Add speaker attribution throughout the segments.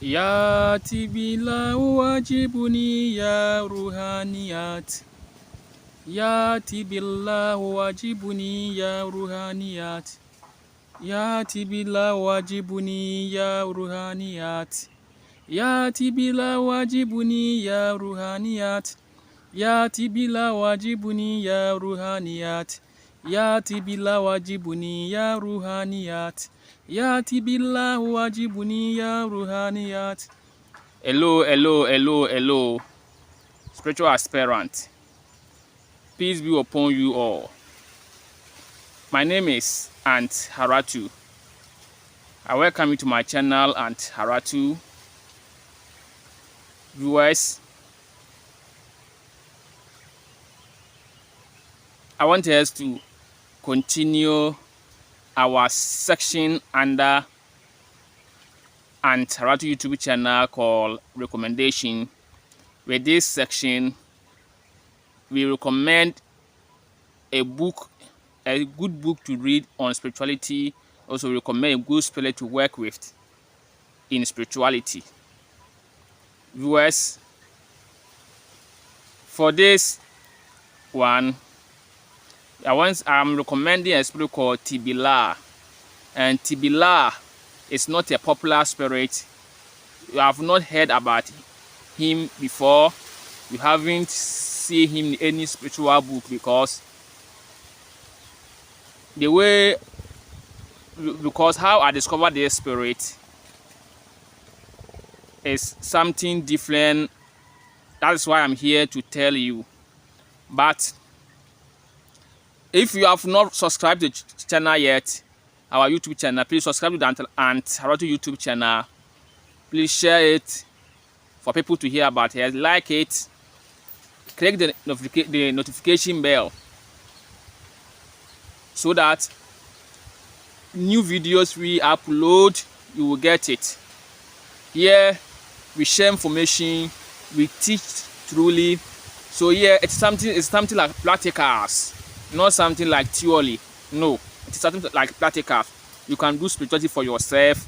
Speaker 1: Ya Tibillah wajibuni ya ruhaniyat. Ya Tibillah wajibuni ya ruhaniyat. Ya Tibillah wajibuni ya ruhaniyat. Ya Tibillah wajibuni ya ruhaniyat. Ya Tibillah wajibuni ya ruhaniyat. Ya Tibillah wajibuni ya ruhaniyat. Ya Tibillah wajibuni ya ruhaniyat. Hello, hello, hello, hello, spiritual aspirant. Peace be upon you all. My name is Aunt Haratu. I welcome you to my channel, Aunt Haratu. Viewers, I want us to continue our section under Aunt Haratu YouTube channel called Recommendation. With this section, we recommend a good book to read on spirituality. Also recommend a good spirit to work with in spirituality. Viewers, for this one, I'm recommending a spirit called Tibillah. And Tibillah is not a popular spirit. You have not heard about him before. You haven't seen him in any spiritual book, because how I discovered this spirit is something different. That is why I'm here to tell you. But if you have not subscribed to the channel yet, our YouTube channel, please subscribe to the Aunt Haratu YouTube channel. Please share it for people to hear about it. Like it. Click the notification bell so that new videos we upload, you will get it. Here we share information, we teach truly. So here it's something like practicals, not something like theory. No, it's something like practicals. You can do spirituality for yourself,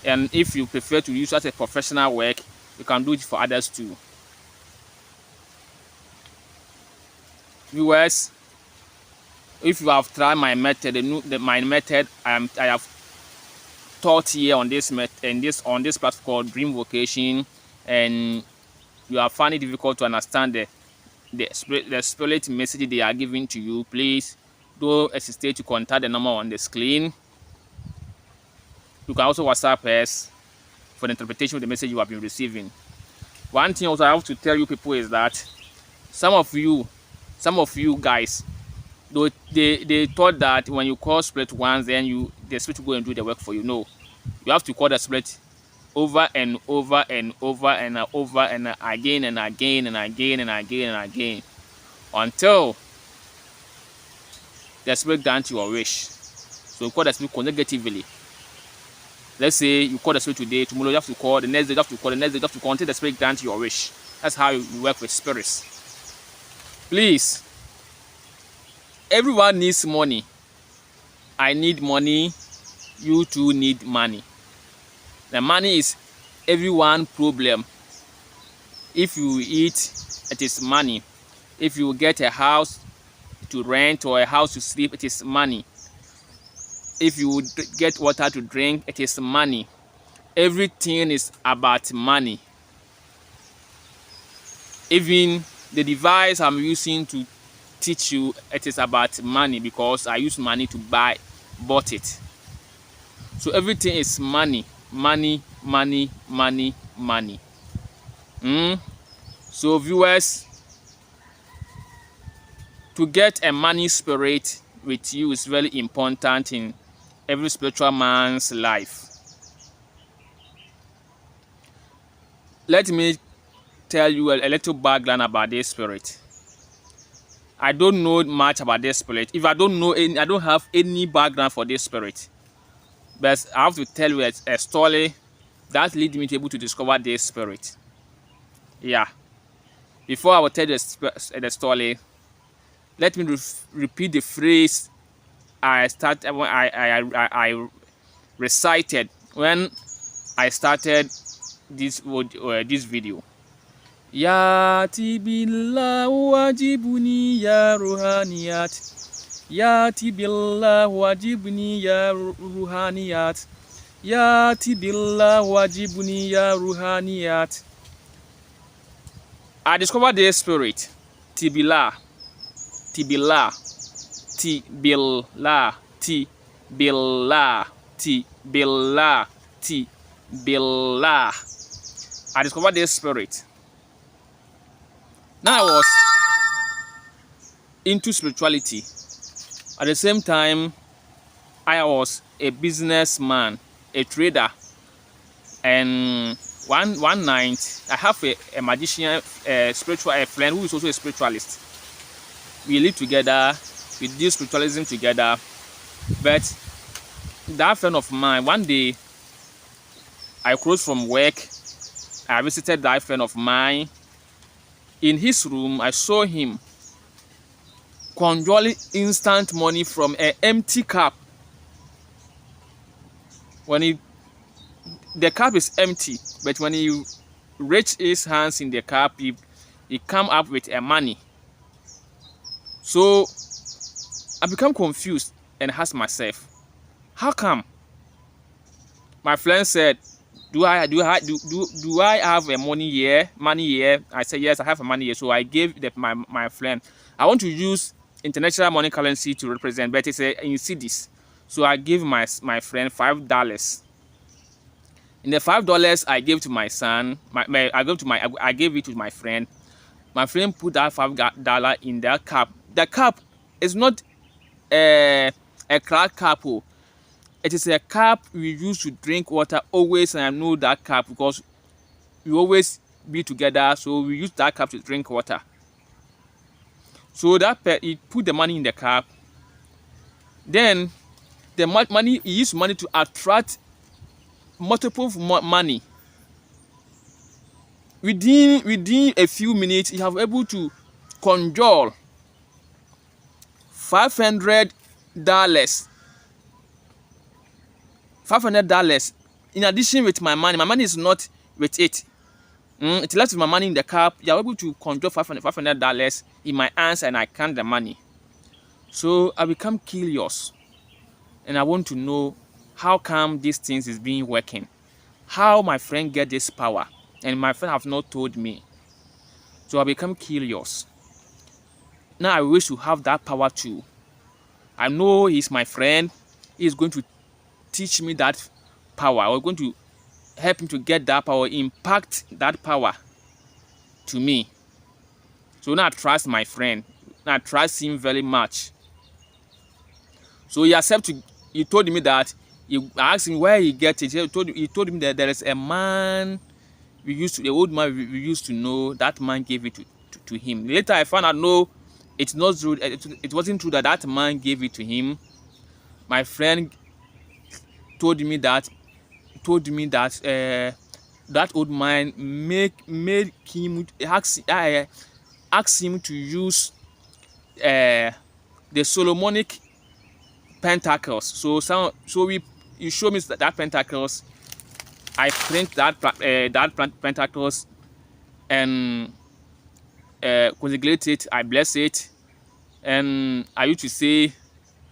Speaker 1: and if you prefer to use as a professional work, you can do it for others too. Viewers, if you have tried my method, my method I have taught here on this platform called Dream Vocation, and you have found it difficult to understand the spirit message they are giving to you, please don't hesitate to contact the number on the screen. You can also WhatsApp us for the interpretation of the message you have been receiving. One thing also I have to tell you people is that some of you guys, they thought that when you call spirit once, then the spirit will go and do the work for you. No, you have to call the spirit over and over and over and over and again and again and again and again and again until the spirit grants your wish. So call the spirit consecutively. Let's say you call the spirit today, tomorrow you have to call, the next day you have to call, the next day you have to call until the spirit grants your wish. That's how you work with spirits. Please, everyone needs money. I need money. You too need money. The money is everyone's problem. If you eat, it is money. If you get a house to rent or a house to sleep, it is money. If you get water to drink, it is money. Everything is about money. Even the device I'm using to teach you, it is about money, because I use money to bought it. So everything is money. Money, money, money, money. So viewers, to get a money spirit with you is very important in every spiritual man's life. Let me tell you a little background about this spirit. I don't know much about this spirit. If I don't know any, I don't have any background for this spirit. But I have to tell you a story that led me to be able to discover this spirit. Yeah. Before I will tell you the story, let me repeat the phrase I recited when I started this video. Ya Tibillah wajibuni ya ruhaniyat. Ya Tibillah wajibuni ya ruhaniyat. Ya Tibillah wajibuni ya ruhaniyat. I discovered this spirit, Tibillah, Tibillah, Tibillah, Tibillah, Tibillah, Tibillah. I discovered this spirit. Now I was into spirituality. At the same time, I was a businessman, a trader, and one night I have a magician, a friend who is also a spiritualist. We live together, we do spiritualism together. But that friend of mine, one day I closed from work. I visited that friend of mine. In his room, I saw him conjuring instant money from an empty cup. When the cup is empty, but when he reach his hands in the cup, he come up with a money. So I become confused and asked myself, how come? My friend said, do I have a money here? I said, yes, I have a money here. So I gave my friend. I want to use international money currency to represent, but it's in cedis. So I gave my friend $5. In the $5 I gave to my son, I gave it to my friend. My friend put that $5 in that cup. The cup is not a crack cup. It is a cup we use to drink water always, and I know that cup because we always be together, so we use that cup to drink water. So he put the money in the cup. Then the money, he used money to attract multiple money. Within a few minutes, he have able to conjure $500. $500 in addition with my money. My money is not with it. It left with my money in the cup. You are able to conjure $500 in my hands, and I count the money. So I become curious, and I want to know how come these things is being working. How my friend get this power, and my friend have not told me. So I become curious. Now I wish to have that power too. I know he's my friend. He's going to teach me that power. We're going to help him to get that power, impact that power to me. So now I trust my friend. Now I trust him very much. So he accepted. He told me that. I asked him where he get it. He told me that there is a man the old man we used to know. That man gave it to him. Later I found out no, it's not true. It wasn't true that man gave it to him. My friend told me that that old man made him asked him to use the Solomonic pentacles. So you show me that pentacles. I print that pentacles and consecrate it. I bless it, and I used to say,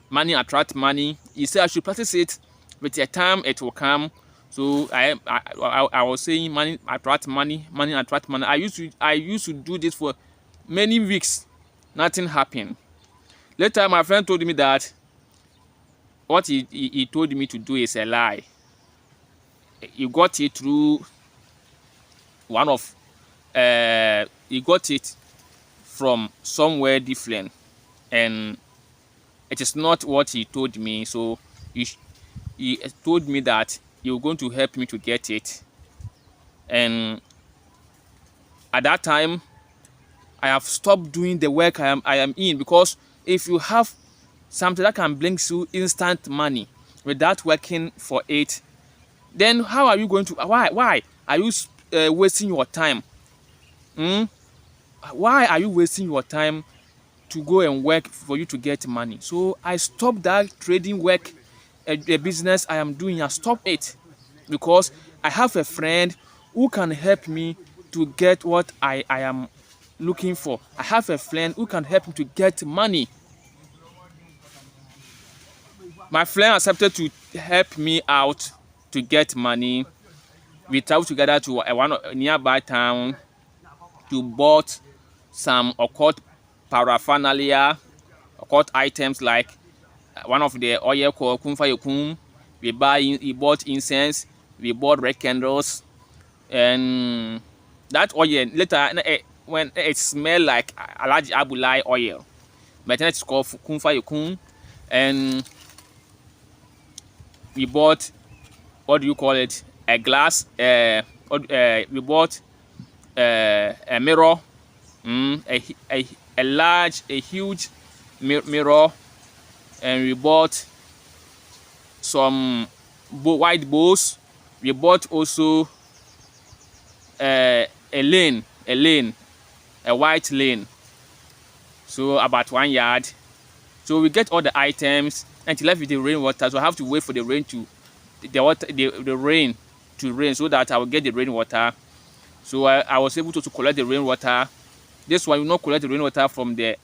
Speaker 1: money attract money. He said I should practice it. With a time it will come. So I was saying money attract money, money attract money. I used to do this for many weeks. Nothing happened. Later my friend told me that what he told me to do is a lie. He got it through he got it from somewhere different, and it is not what he told me. So he told me that he was going to help me to get it. And at that time, I have stopped doing the work I am in, because if you have something that can bring you instant money without working for it, then how are you going to? Why are you wasting your time? Why are you wasting your time to go and work for you to get money? So I stopped that trading work, a business I am doing. I stopped it because I have a friend who can help me to get what I am looking for. I have a friend who can help me to get money. My friend accepted to help me out to get money. We traveled together to a nearby town to bought some occult paraphernalia, occult items like one of the oil called kumfa. We bought incense, we bought red candles, and that oil later when it smelled like Alhaji Abulai oil, but then it's called kumfa, and we bought, what do you call it, a glass, we bought a mirror, a huge mirror, and we bought some white bowls. We bought also a white lane, so about 1 yard. So we get all the items and left with the rainwater. So I have to wait for the rain to the rain to rain so that I will get the rainwater. So I was able to collect the rainwater. This one, you not collect the rainwater from the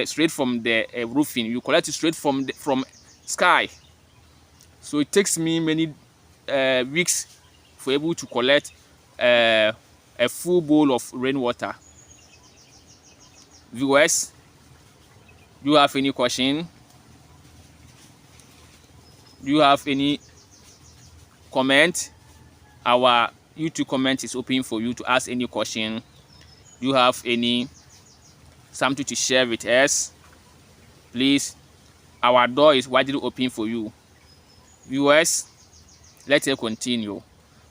Speaker 1: straight from the roofing. You collect it straight from sky. So it takes me many weeks for able to collect a full bowl of rainwater. Viewers, do you have any question? Do you have any comment? Our YouTube comment is open for you to ask any question. Do you have any something to share with us? Please, our door is widely open for you. Viewers, let's continue.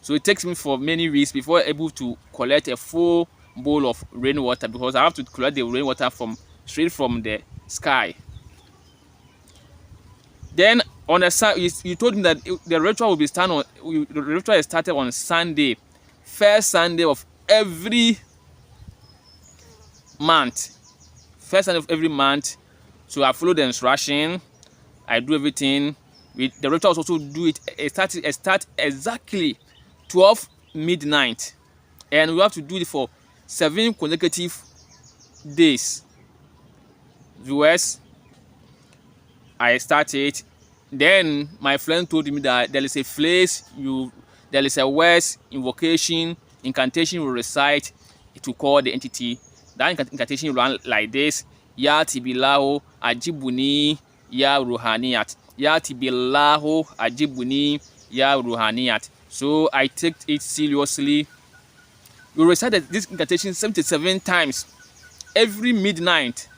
Speaker 1: So it takes me for many weeks before I'm able to collect a full bowl of rainwater, because I have to collect the rainwater straight from the sky. Then on the side, you told me that the ritual will be the ritual is started on Sunday, first Sunday of every month. First Sunday of every month. So I follow the instruction. I do everything. The ritual also do it. It start exactly 12 midnight, and we have to do it for 7 consecutive days. Viewers, I started. Then my friend told me that there is a phrase, there is a words, invocation, incantation you recite to call the entity. That incantation run like this: Ya Tibillah ajibuni ya ruhaniyat. Ya Tibillah ajibuni ya ruhaniyat. So I take it seriously. We recited this incantation 77 times every midnight.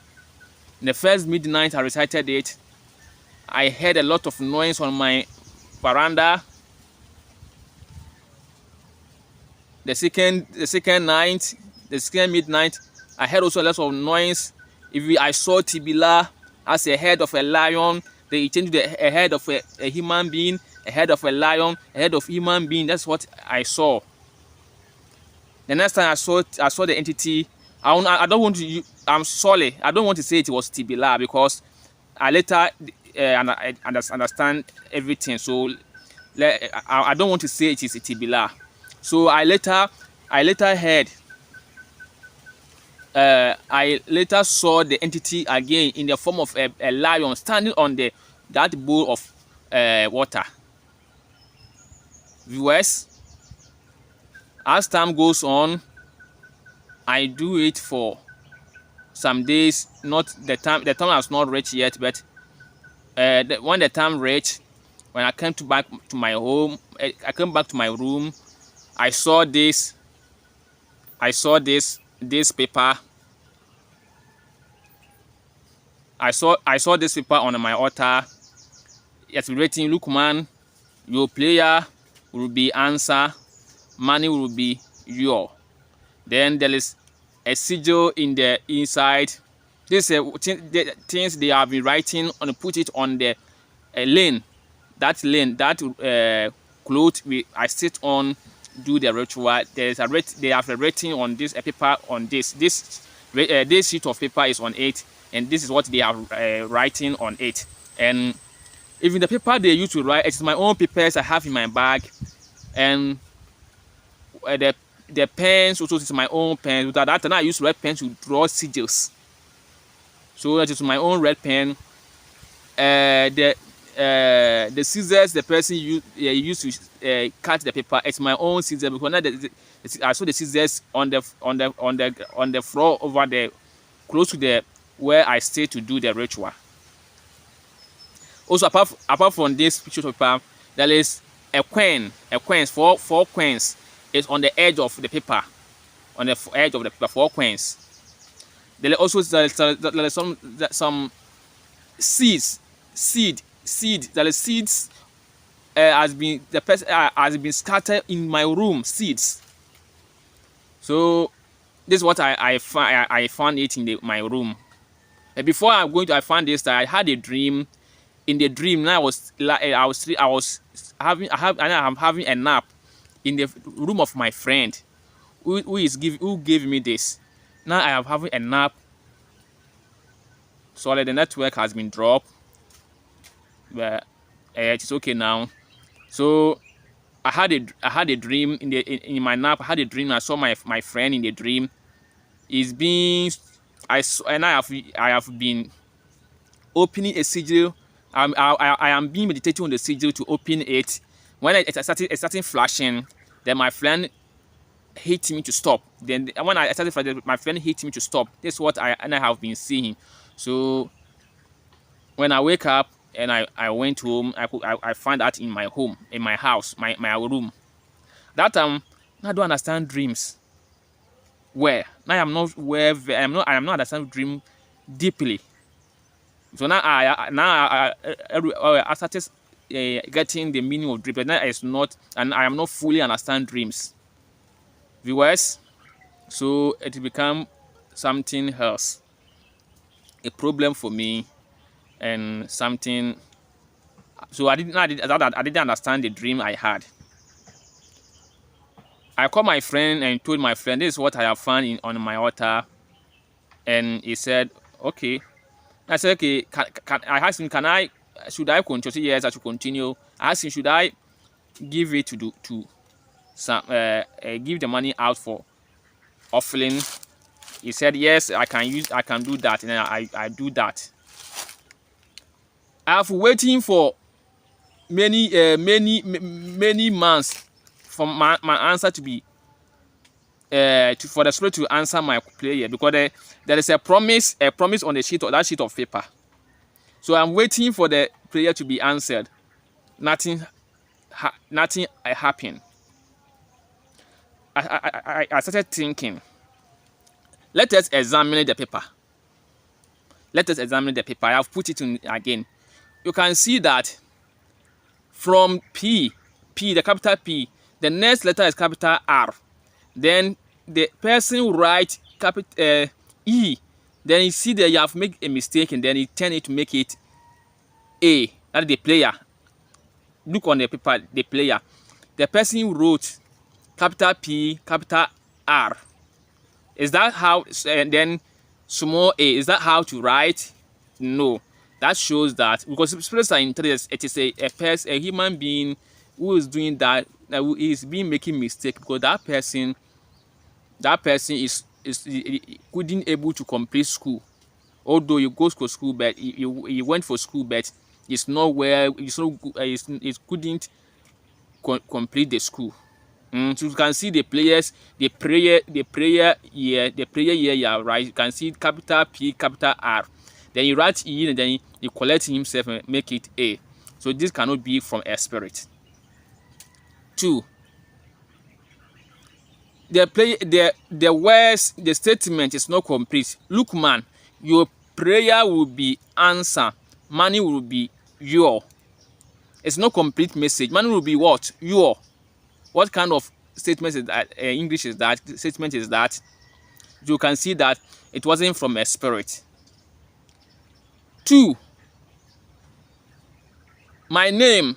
Speaker 1: In the first midnight I recited it, I heard a lot of noise on my veranda. The second midnight, I heard also a lot of noise. I saw Tibillah as a head of a lion. They changed a head of a human being, a head of a lion, a head of human being. That's what I saw. The next time I saw the entity. I don't want to. I'm sorry. I don't want to say it was Tibillah, because I later I understand everything. So I don't want to say it is Tibillah. So I later heard. I later saw the entity again in the form of a lion standing on that bowl of water. Viewers, as time goes on, I do it for some days. Not the time has not reached yet, but when the time reached, when I came back to my home, I came back to my room. I saw this paper. I saw this paper on my altar. It's written, "Look, man, your prayer will be answered. Money will be yours." Then there is a sigil in the inside. This the things they have been writing and put it on the lane. That cloth I sit on, do the ritual. They have written on this a paper on this sheet of paper is on it, and this is what they are writing on it. And even the paper they used to write, it's my own papers I have in my bag. And the pens also is my own pen. With that time I use red pen to draw sigils. So that is my own red pen. The scissors the person used to cut the paper, it's my own scissors, because now I saw the scissors on the floor over there, close to the where I stay to do the ritual. Also, apart from this picture of paper, there is a coin, four coins is on the edge of the paper, on the edge of the paper, 4 coins. There is also there is some seeds. There is seeds has been scattered in my room. Seeds. So this is what I found it in my room. Before I found this, I had a dream. In the dream, now I'm having a nap in the room of my friend who gave me this. Now I am having a nap. Sorry, the network has been dropped, but it is okay now. So I had a dream in my nap. I had a dream. I saw my friend in the dream. I have been opening a sigil. I am being meditating on the sigil to open it. When it started flashing, then my friend hit me to stop. Then when I started flashing, my friend hit me to stop. This is what I have been seeing. So when I wake up and I went home, I found that in my home, in my house, my room. That time I don't understand dreams. Where now I am not understanding dream deeply. So now I started getting the meaning of dreams, but now it's not, and I am not fully understand dreams, viewers. So it become something else, a problem for me, and something. So I didn't understand the dream I had. I called my friend and told my friend, this is what I have found on my altar, and he said, okay. I said, okay, I asked him, should I continue? He said, yes, I should continue. I asked him, should I give it give the money out for offering? He said, yes, I can do that, and I do that. I have waiting for many months for my answer to be for the Spirit to answer my prayer, because there is a promise on the sheet of paper. So I'm waiting for the prayer to be answered. Nothing happened. I started thinking, let us examine the paper. I have put it in again. You can see that from P, the capital P, the next letter is capital R. Then the person write capital E. Then you see that you have made a mistake, and then you turn it to make it A. That is the player. Look on the paper, the player. The person wrote capital P, capital R. Is that how? And then small a. Is that how to write? No. That shows that because spirits are intelligent, it is a human being who is doing that, who is making mistake, because that person is couldn't able to complete school. Although you go to school, but he went for school, but it's not where it couldn't complete the school. So you can see the players, the prayer here, right? You can see capital P, capital R. Then you write E, and then you collect himself and make it A. So this cannot be from a spirit. 2. The words, the statement is not complete. Look, man, your prayer will be answered. Money will be your. It's not complete message. Money will be what? Your. What kind of statement is that? English is that? Statement is that? You can see that it wasn't from a spirit. 2. My name,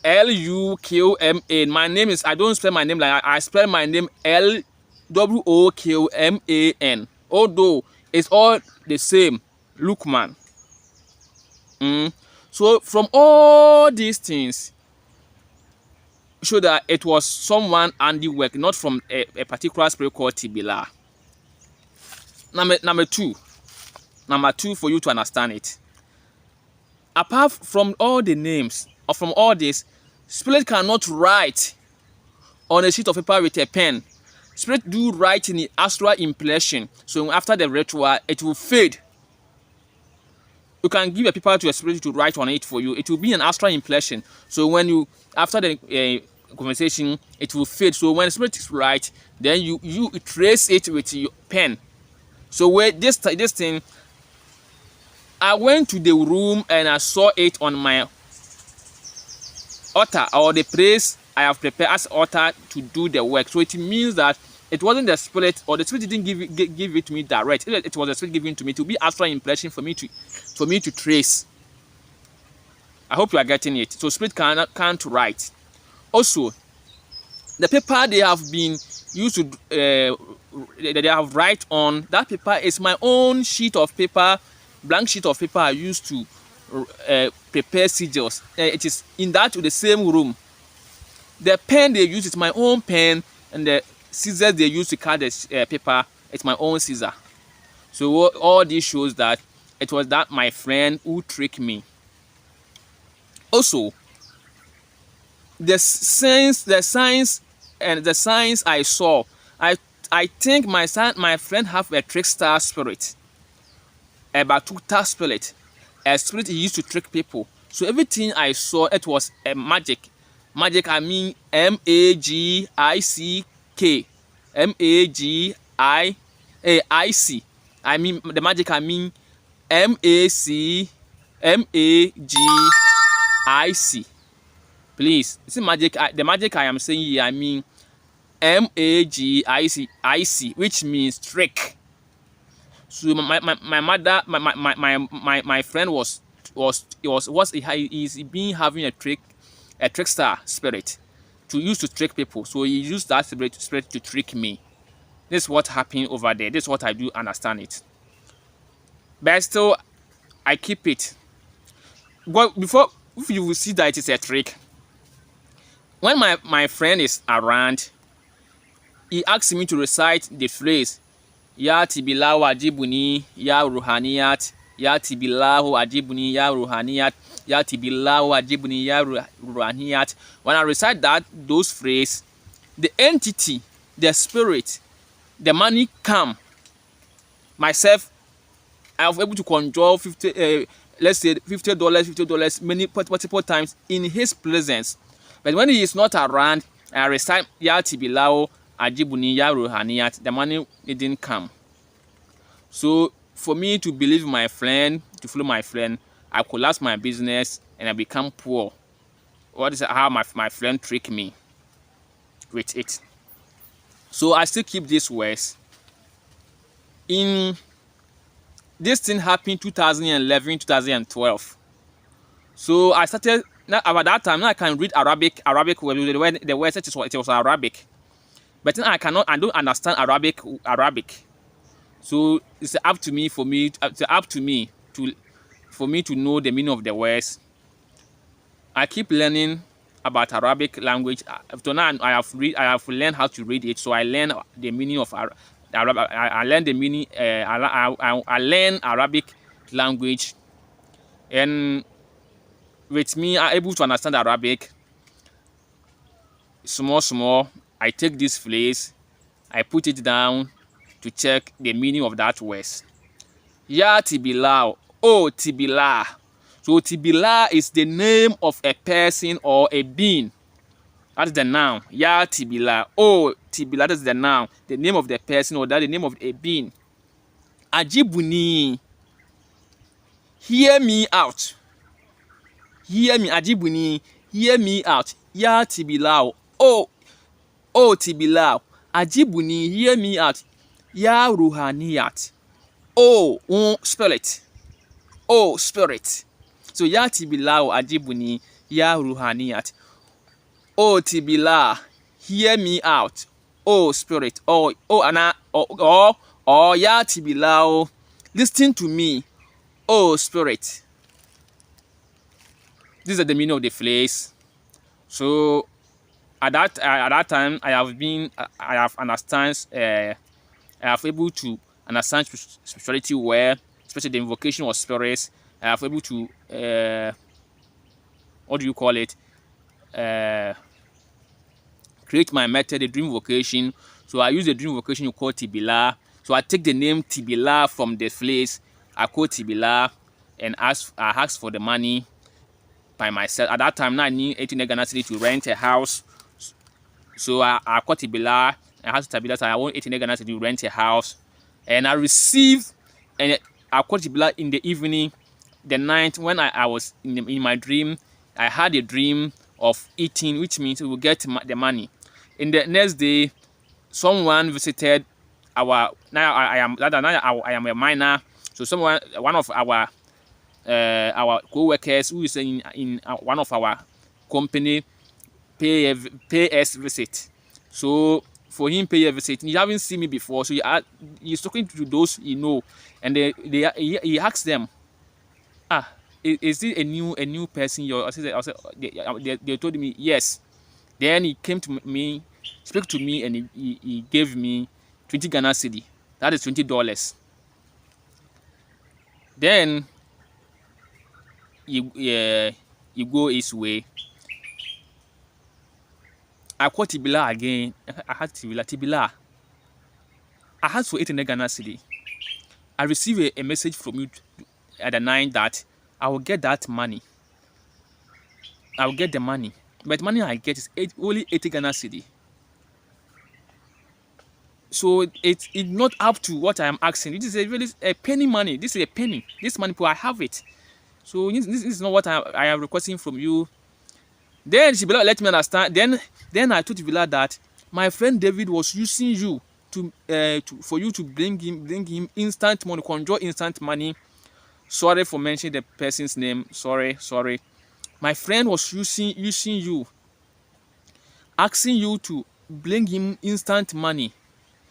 Speaker 1: L-U-K-O-M-A. My name is, I don't spell my name like I spell my name L-W-O-K-O-M-A-N. Although it's all the same. Look, man. So from all these things, show that it was someone handiwork, not from a particular spirit called Tibillah. Number two, for you to understand it. Apart from all the names, or from all this, spirit cannot write on a sheet of paper with a pen. Spirit do write in the astral impression. So after the ritual, it will fade. You can give a paper to a spirit to write on it for you. It will be an astral impression. So when you, after the conversation, it will fade. So when the spirit is right, then you trace it with your pen. So where this thing, I went to the room and I saw it on my altar, or the place I have prepared as altar to do the work. So it means that it wasn't the spirit, or the spirit didn't give it to me direct. It was the spirit giving to me to be astral impression for me to trace. I hope you are getting it. So spirit can't write. Also, the paper they have been used to they have write on, that paper is my own sheet of paper, blank sheet of paper I used to prepare sigils. It is in the same room. The pen they use is my own pen, and the scissors they use to cut the paper, it's my own scissor. So all this shows that it was that my friend who tricked me. Also, the signs I saw, I think my friend have a trickster spirit, a batuta spirit, a spirit he used to trick people. So everything I saw, it was a magic. Magic, I mean magic, magic. I mean the magic, I mean magic. Please, this is magic. The magic I am saying here, I mean magic, which means trick. So my friend was being having a trickster spirit to use to trick people. So he used that spirit to trick me. This is what happened over there. This is what I do understand it. But still, I keep it. But before, if you will see that it is a trick, when my friend is around, he asks me to recite the phrase, Ya Tibillah wajibuni ya ruhaniyat, Ya Tibillah wajibuni ya ruhaniyat, Ya Tibillah wajibuni ya ruhaniyat. When I recite those phrases, the entity, the spirit, the money come. Myself, I was able to control let's say $50 multiple times in his presence. But when he is not around, I recite Ya Tibillah ajibuni ya ruhaniyat, the money didn't come. So for me to believe my friend, to follow my friend, I collapse my business and I become poor. What is how my friend tricked me with it. So I still keep these words. In this thing happened 2011, 2012. So I started, about that time, now I can read Arabic, the words it was Arabic. But then I don't understand Arabic. So it's up to me for me to know the meaning of the words. I keep learning about Arabic language. After now, I have learned how to read it. So I learn the meaning of Arabic. I learn the meaning. I learn Arabic language, and with me, I'm able to understand Arabic. Small, I take this phrase, I put it down to check the meaning of that words. Ya Tibillah, oh Tibillah. So Tibillah is the name of a person or a being. That's the noun. Ya Tibillah, oh Tibillah, that's the noun, the name of the person or the name of a being. Ajibuni, hear me out. Hear me, Ajibuni, hear me out. Ya Tibillah, oh Tibillah, Ajibuni, hear me out. Ya Ruhaniyat, oh spirit, oh spirit. So Ya Tibillah, Ajibuni, Ya Ruhaniyat, oh Tibillah, hear me out, oh spirit, or Ya Tibillah, listen to me, oh spirit. This is the meaning of the phrase. So at that time I have understand I have able to understand spirituality well, especially the invocation of spirits. I have able to what do you call it? Uh, Create my method, the dream vocation. So I use the dream vocation you call Tibillah. So I take the name Tibillah from the place. I call Tibillah and I ask for the money by myself. At that time, now I need 18 Ghana cedi to rent a house. So I call Tibillah. I ask Tibillah, so I want 18 Ghana cedi to rent a house. And I receive, and I call Tibillah in the evening, the night when I was in my dream. I had a dream of eating, which means we will get the money. In the next day, someone visited our. Now I am a minor, so one of our co-workers who is in one of our company pay us visit. So for him pay a visit, he haven't seen me before, so he's talking to those he know, and he asked them, is it a new person? They told me yes. Then he came to me, spoke to me, and he gave me 20 Ghana cedi. That is $20. Then he go his way. I called Tibillah again. I had Tibillah. I had for 800 Ghana cedi. I received a message from you at the night that I will get that money. I will get the money. But the money I get is only 80 Ghana cedi. So it's not up to what I am asking. It is a penny money. This is a penny. This money, I have it. So this is not what I am requesting from you. Then Tibillah let me understand. Then I told Tibillah that my friend David was using you for you to bring him instant money, conjure instant money. Sorry for mentioning the person's name. Sorry. My friend was using you, asking you to bring him instant money,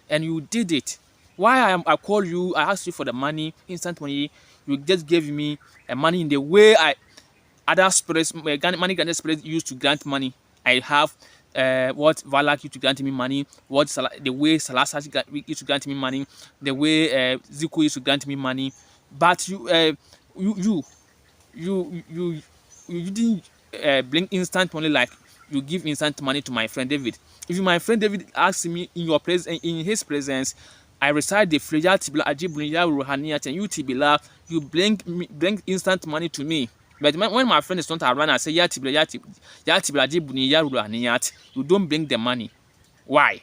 Speaker 1: and you did it. Why I called you, I asked you for the money, instant money. You just gave me a money in the way other spirits, money granted spirits used to grant money. I have what Valak used to grant me money, the way Salasas used to grant me money, the way Zico used to grant me money. But you didn't bring instant money like you give instant money to my friend David. If my friend David asks me in his presence, I recite the phrase Tibillah Ajibuniya Ruhaniyat, and you Tibillah, you bring instant money to me. But when my friend is not around, I say Tibillah Ajibuniya Ruhaniyat, you don't bring the money. Why?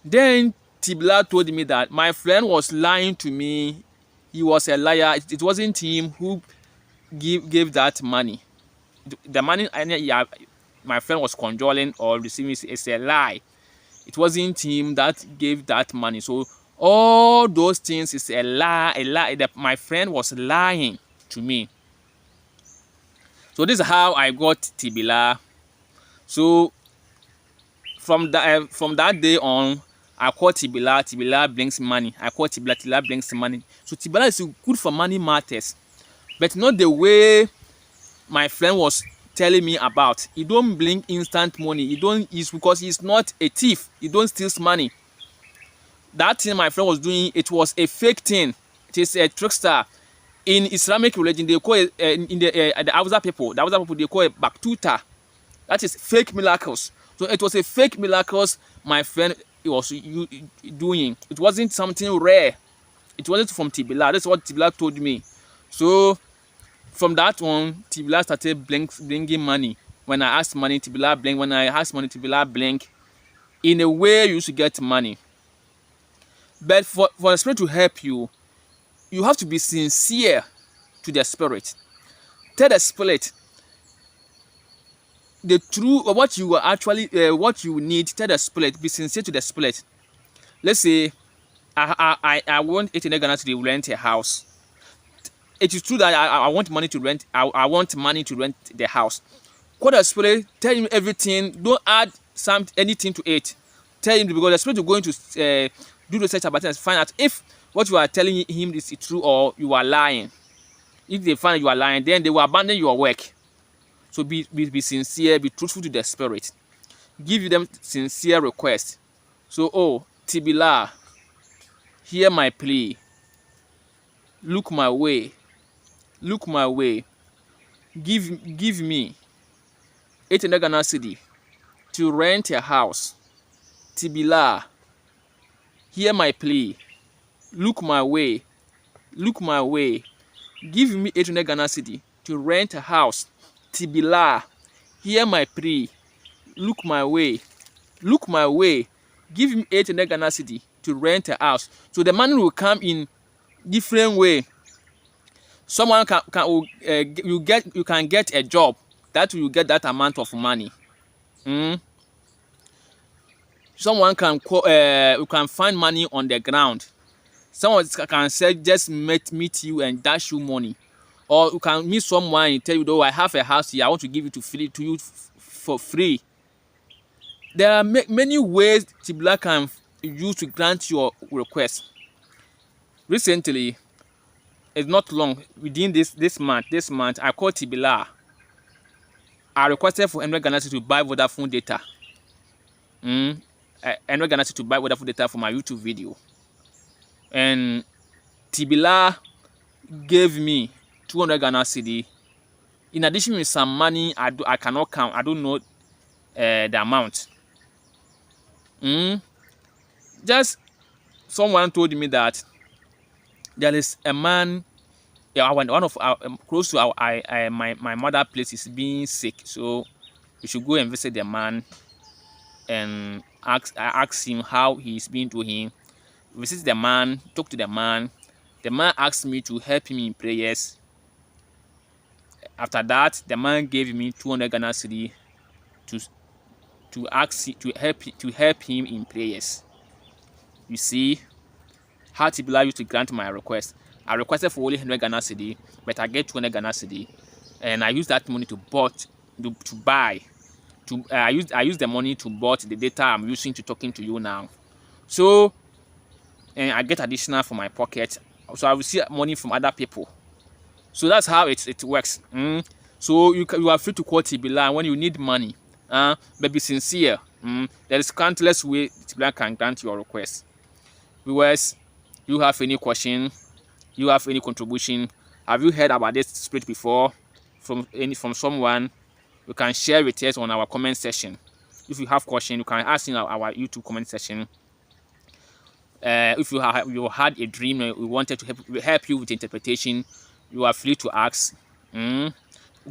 Speaker 1: Then Tibillah told me that my friend was lying to me. He was a liar. It wasn't him who gave that money. The money my friend was conjuring or receiving is a lie. It wasn't him that gave that money. So all those things is a lie that my friend was lying to me. So this is how I got Tibillah. So from that day on, I call Tibillah. Tibillah brings money. I call Tibillah. Tibillah brings money. So Tibillah is good for money matters, but not the way my friend was telling me about. He don't bring instant money. It's because he's not a thief. He don't steal money. That thing my friend was doing, it was a fake thing. It is a trickster. In Islamic religion, they call it the Hausa people. The Hausa people, they call it baktuta. That is fake miracles. So it was a fake miracles my friend was doing. It wasn't something rare. It wasn't from Tibillah. That's what Tibillah told me. So from that one, Tibillah started bringing money. When I asked money, Tibillah blink. When I asked money, Tibillah blink. In a way, you should get money. But for the spirit to help you, you have to be sincere to the spirit. Tell the spirit the truth or what you are actually what you need. Tell the spirit. Be sincere to the spirit. Let's say I want 18 Ghana to rent a house. It is true that I want money to rent. I want money to rent the house. Call the spirit. Tell him everything. Don't add anything to it. Tell him, because the spirit is going to do research about it and find out if what you are telling him is true or you are lying. If they find you are lying, then they will abandon your work. So be sincere, be truthful to the spirit. give them sincere request. So, oh, Tibillah, hear my plea. Look my way. Look my way. Give me 800 Ghana cedi to rent a house. Tibillah, hear my plea. Look my way. Look my way. Give me 800 Ghana cedi to rent a house. Tibillah, hear my plea. Look my way. Look my way. Give me 800 Ghana cedi to rent a house. So the money will come in different way. Someone you can get a job that will get that amount of money. Someone you can find money on the ground. Someone can say just meet you and dash you money, or you can meet someone and tell you, though, I have a house here, I want to give it to you for free. There are many ways Tibillah can use to grant your request. Recently, it's not long, within this month, I called Tibillah. I requested for 100 Ghana to buy Vodafone data. 100 Ghana to buy Vodafone data for my YouTube video. And Tibillah gave me 200 Ghana cedi. In addition with some money I cannot count. I don't know the amount. Just someone told me that there is a man, one of our, close to my mother place is being sick, so we should go and visit the man and ask him how he's been to him. Visit the man, talk to the man. The man asked me to help him in prayers. After that, the man gave me 200 Ghana cedi to help him in prayers. You see how Tibillah used to grant my request. I requested for only 100 Ghana cedi, but I get 200 Ghana cedi, and I use that money I use the money to buy the data I'm using to talking to you now. So, and I get additional from my pocket. So I will see money from other people. So that's how it works. So you are free to call Tibillah when you need money. But be sincere. There is countless way Tibillah can grant your request. Viewers, you have any question? You have any contribution? Have you heard about this spirit before from someone? You can share with us on our comment section. If you have question, you can ask in our YouTube comment section. If you had a dream and we wanted to help you with interpretation, you are free to ask. You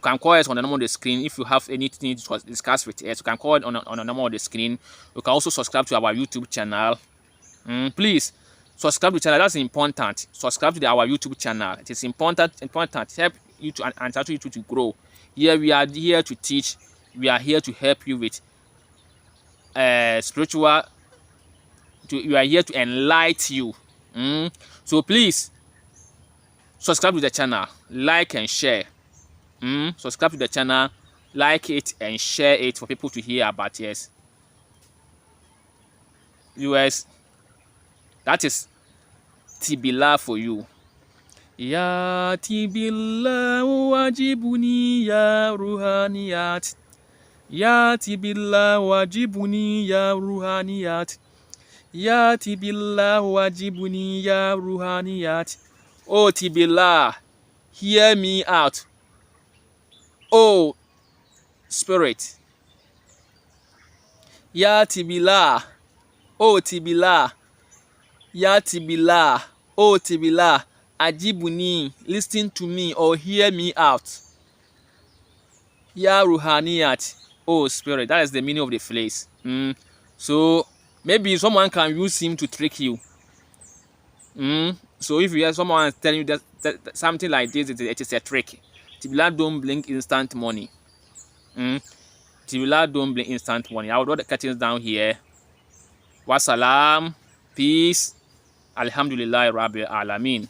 Speaker 1: can call us on the number on the screen. If you have anything to discuss with us, you can call it on the number on the screen. You can also subscribe to our YouTube channel. Please subscribe to the channel. That's important. Subscribe to our YouTube channel. It is important. Help you to and you to grow. Here we are here to teach. We are here to help you with spiritual. You are here to enlighten you. So please subscribe to the channel, like and share. Subscribe to the channel, like it and share it for people to hear about it. Viewers, that is Tibillah for you. Ya Tibillah wajibuni ya ruhaniyat. Ya Tibillah wajibuni ya ruhaniyat. Ya Tibillah wajibuni ya ruhaniyat. Oh Tibillah, hear me out. Oh Spirit. Ya Tibillah. Oh Tibillah. Ya Tibillah. Oh Tibillah. Ajibuni, listen to me or hear me out. Ya ruhaniyat. Oh Spirit. That is the meaning of the phrase. So maybe someone can use him to trick you. So if you hear someone telling you that something like this, it is a trick. Tibillah don't blink instant money. Tibillah don't blink instant money. I will draw the curtains down here. Wassalam. Peace. Alhamdulillah Rabbil Alameen.